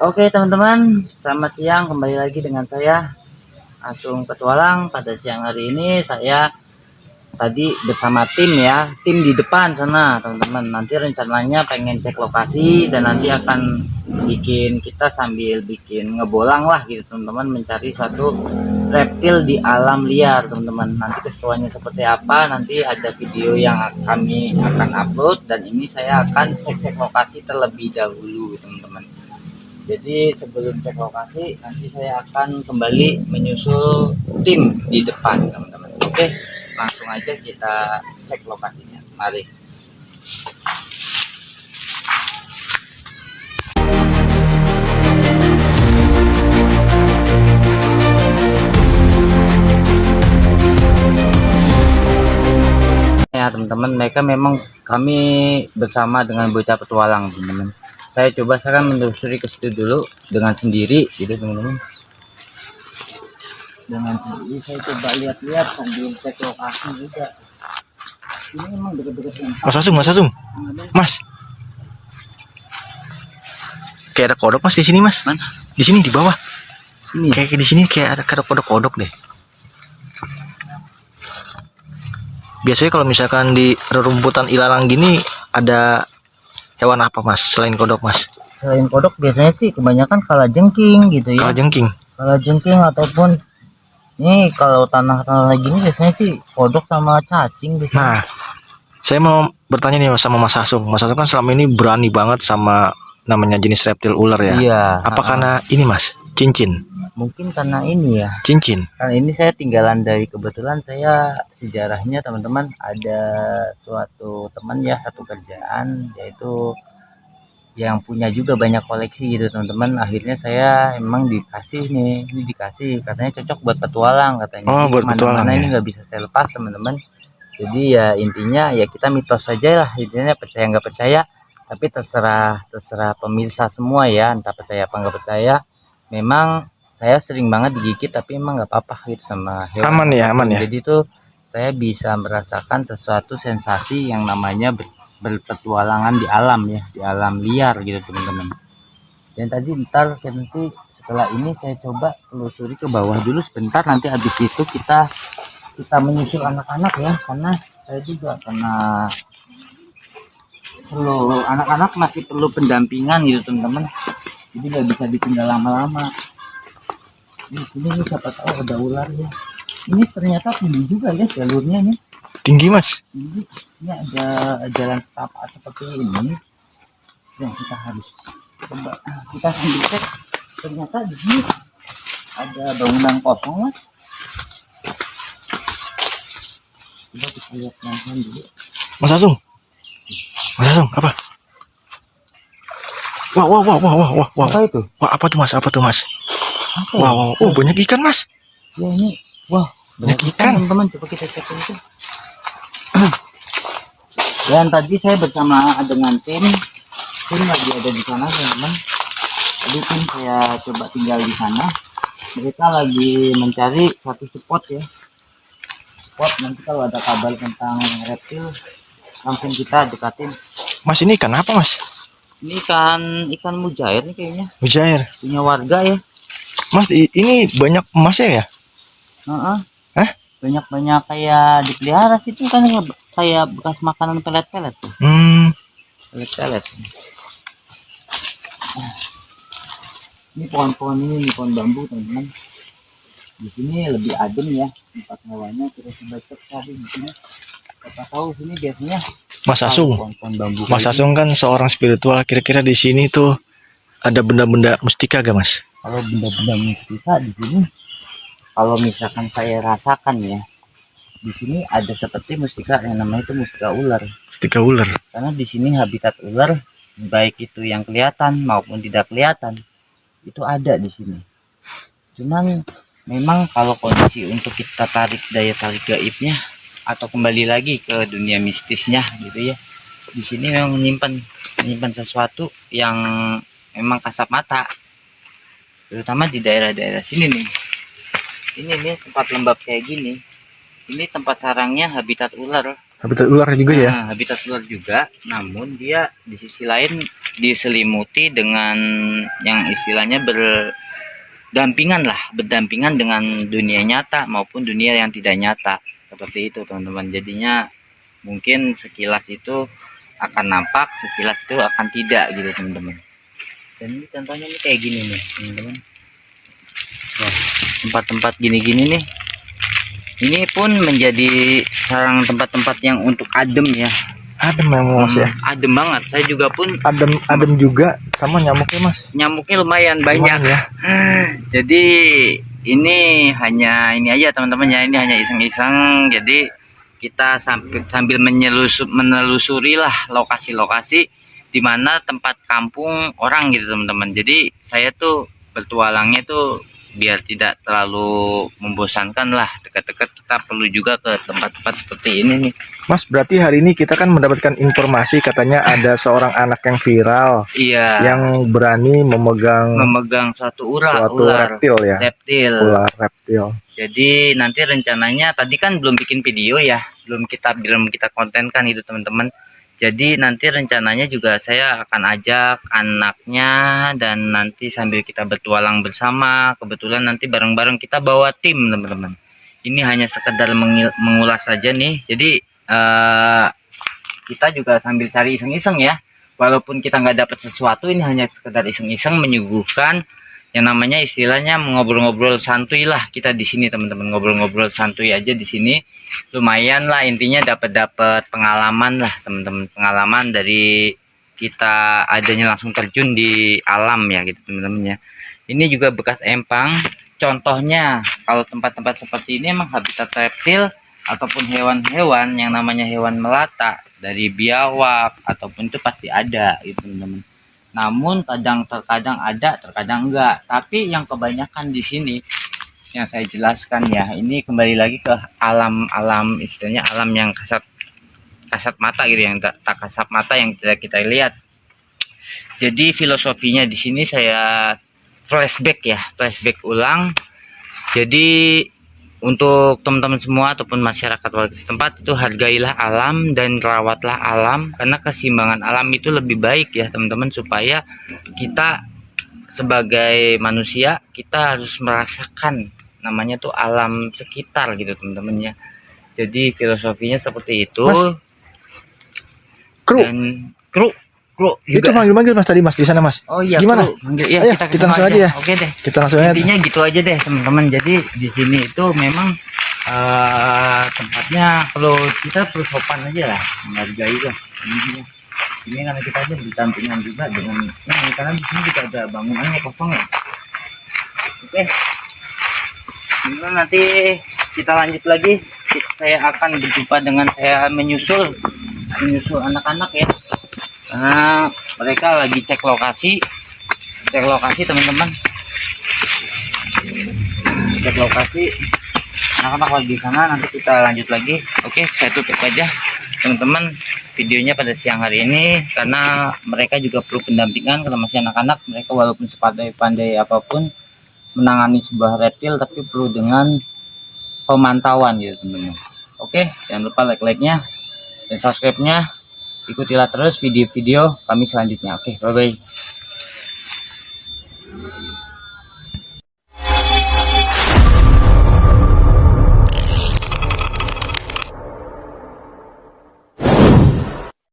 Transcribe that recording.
Oke teman-teman, selamat siang, kembali lagi dengan saya Asung Petualang. Pada siang hari ini saya tadi bersama tim ya, tim di depan sana teman-teman. Nanti rencananya pengen cek lokasi dan nanti akan kita sambil bikin ngebolang lah gitu teman-teman, mencari suatu reptil di alam liar teman-teman. Nanti keseruannya seperti apa, nanti ada video yang kami akan upload, dan ini saya akan cek lokasi terlebih dahulu teman-teman. Jadi sebelum cek lokasi, nanti saya akan kembali menyusul tim di depan teman-teman. Oke, langsung aja kita cek lokasinya. Mari. Ya teman-teman, mereka memang kami bersama dengan bocah petualang teman-teman. Saya akan menelusuri ke situ dulu dengan sendiri gitu teman-teman. Dengan sendiri saya coba lihat-lihat sambil cek lokasi juga. Ini memang deket-deket Mas Asung. Mas. Kayak ada kodok Mas di sini Mas. Mana? Di sini di bawah. Ini. Kayak di sini kayak ada kodok-kodok deh. Biasanya kalau misalkan di rerumputan ilalang gini ada hewan apa Mas selain kodok Mas? Selain kodok biasanya sih kebanyakan kalajengking gitu ya. Kalajengking ataupun ini kalau tanah-tanah gini biasanya sih kodok sama cacing biasanya. Nah, saya mau bertanya nih sama Mas Asung. Mas Asung kan selama ini berani banget sama namanya jenis reptil ular ya. Iya. Apa karena ini Mas? Cincin. Mungkin karena ini ya. Cincin. Karena ini saya tinggalan dari, kebetulan saya sejarahnya teman-teman, ada suatu teman ya, satu kerjaan, yaitu yang punya juga banyak koleksi gitu teman-teman. Akhirnya saya emang dikasih nih, ini dikasih katanya cocok buat petualang katanya. Oh, buat petualang ya. Ini nggak bisa saya lepas teman-teman. Jadi ya intinya ya kita mitos saja lah, intinya percaya nggak percaya, tapi terserah pemirsa semua ya, entah percaya apa nggak percaya. Memang saya sering banget digigit tapi emang nggak apa-apa gitu sama hewan. Aman ya. Jadi tuh saya bisa merasakan sesuatu sensasi yang namanya berpetualangan di alam ya, di alam liar gitu teman-teman. Dan tadi nanti setelah ini saya coba telusuri ke bawah dulu sebentar, nanti habis itu kita menyusul anak-anak ya, karena saya juga anak-anak masih perlu pendampingan gitu teman-teman. Jadi nggak bisa ditinggal lama-lama. Di sini siapa tahu ada ular ya. Ini ternyata tinggi juga ya jalurnya nih. Tinggi Mas. Ini ada jalan setapak seperti ini. Yang kita harus coba kita sambil cek. Ternyata di sini ada bangunan kosong Mas. Coba kita lihat pelan-pelan dulu. Mas Asung apa? Wah. Apa itu? Wah, apa tuh Mas? Apa ya? Wow. Oh, banyak ikan Mas. Ya ini, wah, banyak ikan teman-teman. Coba kita cek itu. Dan tadi saya bersama dengan tim lagi ada di sana teman-teman. Tadi tim saya coba tinggal di sana. Mereka lagi mencari satu spot ya. Spot, nanti kalau ada kabar tentang reptil langsung kita dekatin. Mas, ini ikan apa Mas? Ini ikan mujair nih kayaknya. Mujair. Punya warga ya. Mas, ini banyak emasnya ya? Banyak kayak dipelihara situ kan, kayak bekas makanan pelet-pelet tuh. Pelet-pelet. Ini pohon-pohon ini pohon bambu teman-teman. Di sini lebih adem ya tempat hawanya. Kita coba cek tadi di sini. Kita tahu sini biasanya Mas Asung. Mas Asung kan seorang spiritual. Kira-kira di sini tuh ada benda-benda mustika gak Mas? Kalau benda-benda mustika di sini, kalau misalkan saya rasakan ya, di sini ada seperti mustika yang namanya itu mustika ular. Mustika ular. Karena di sini habitat ular, baik itu yang kelihatan maupun tidak kelihatan, itu ada di sini. Cuman memang kalau kondisi untuk kita daya tarik gaibnya atau kembali lagi ke dunia mistisnya gitu ya, di sini memang menyimpan sesuatu yang memang kasat mata, terutama di daerah-daerah sini nih. Ini nih tempat lembab kayak gini, ini tempat sarangnya habitat ular. Habitat ular juga ya? Habitat ular juga, namun dia di sisi lain diselimuti dengan yang istilahnya berdampingan dengan dunia nyata maupun dunia yang tidak nyata, seperti itu teman-teman. Jadinya mungkin sekilas itu akan nampak, sekilas itu akan tidak gitu teman-teman. Dan ini contohnya nih kayak gini nih teman-teman. Wah, tempat-tempat gini-gini nih, ini pun menjadi sarang tempat-tempat yang untuk adem ya. Adem memang mas ya. Adem banget. Saya juga pun Adem juga sama nyamuknya mas. Nyamuknya lumayan banyak ya. Jadi ini hanya ini aja teman-teman ya, ini hanya iseng-iseng. Jadi kita sambil menelusuri lah lokasi-lokasi di mana tempat kampung orang gitu teman-teman. Jadi saya tuh bertualangnya tuh biar tidak terlalu membosankan lah, dekat-dekat kita perlu juga ke tempat-tempat seperti ini nih mas. Berarti hari ini kita kan mendapatkan informasi katanya ada seorang anak yang viral, iya, yang berani memegang suatu ular ular reptil. Jadi nanti rencananya tadi kan belum bikin video ya, belum kita kontenkan itu teman-teman. Jadi nanti rencananya juga saya akan ajak anaknya dan nanti sambil kita bertualang bersama. Kebetulan nanti bareng-bareng kita bawa tim teman-teman. Ini hanya sekedar mengulas saja nih. Jadi kita juga sambil cari iseng-iseng ya. Walaupun kita nggak dapat sesuatu, ini hanya sekedar iseng-iseng menyuguhkan yang namanya istilahnya ngobrol-ngobrol santuy lah kita di sini teman-teman. Ngobrol-ngobrol santuy aja di sini. Lumayan lah, intinya dapat pengalaman lah teman-teman, pengalaman dari kita adanya langsung terjun di alam ya gitu teman-teman ya. Ini juga bekas empang. Contohnya kalau tempat-tempat seperti ini emang habitat reptil ataupun hewan-hewan yang namanya hewan melata, dari biawak ataupun itu pasti ada gitu teman-teman. Namun terkadang ada, terkadang enggak. Tapi yang kebanyakan di sini yang saya jelaskan ya, ini kembali lagi ke alam istilahnya alam yang kasat mata gitu, yang tak kasat mata yang tidak kita lihat. Jadi filosofinya di sini saya flashback ulang. Jadi untuk teman-teman semua ataupun masyarakat warga setempat itu hargailah alam dan rawatlah alam, karena keseimbangan alam itu lebih baik ya teman-teman, supaya kita sebagai manusia kita harus merasakan namanya tuh alam sekitar gitu teman-teman ya. Jadi filosofinya seperti itu. Mas, dan kru itu manggil mas tadi mas di sana mas. Oh iya, gimana manggil ya. Ayo, kita langsung aja ya. Oke deh, kita langsung aja. Intinya gitu aja deh teman-teman. Jadi di sini itu memang tempatnya kita perlu sopan aja lah, menghargai lah ini karena kita aja berdampingan juga dengan ini, karena di sini kita ada bangunannya kosong ya. Oke, nanti kita lanjut lagi. Saya akan berjumpa dengan saya menyusul anak-anak ya, karena mereka lagi cek lokasi teman-teman, cek lokasi anak-anak lagi di sana. Nanti kita lanjut lagi. Oke, saya tutup aja teman-teman videonya pada siang hari ini, karena mereka juga perlu pendampingan karena masih anak-anak. Mereka walaupun sepandai-pandai apapun menangani sebuah reptil, tapi perlu dengan pemantauan gitu teman-teman. Oke, jangan lupa like-nya dan subscribe-nya. Ikutilah terus video-video kami selanjutnya. Oke, bye-bye.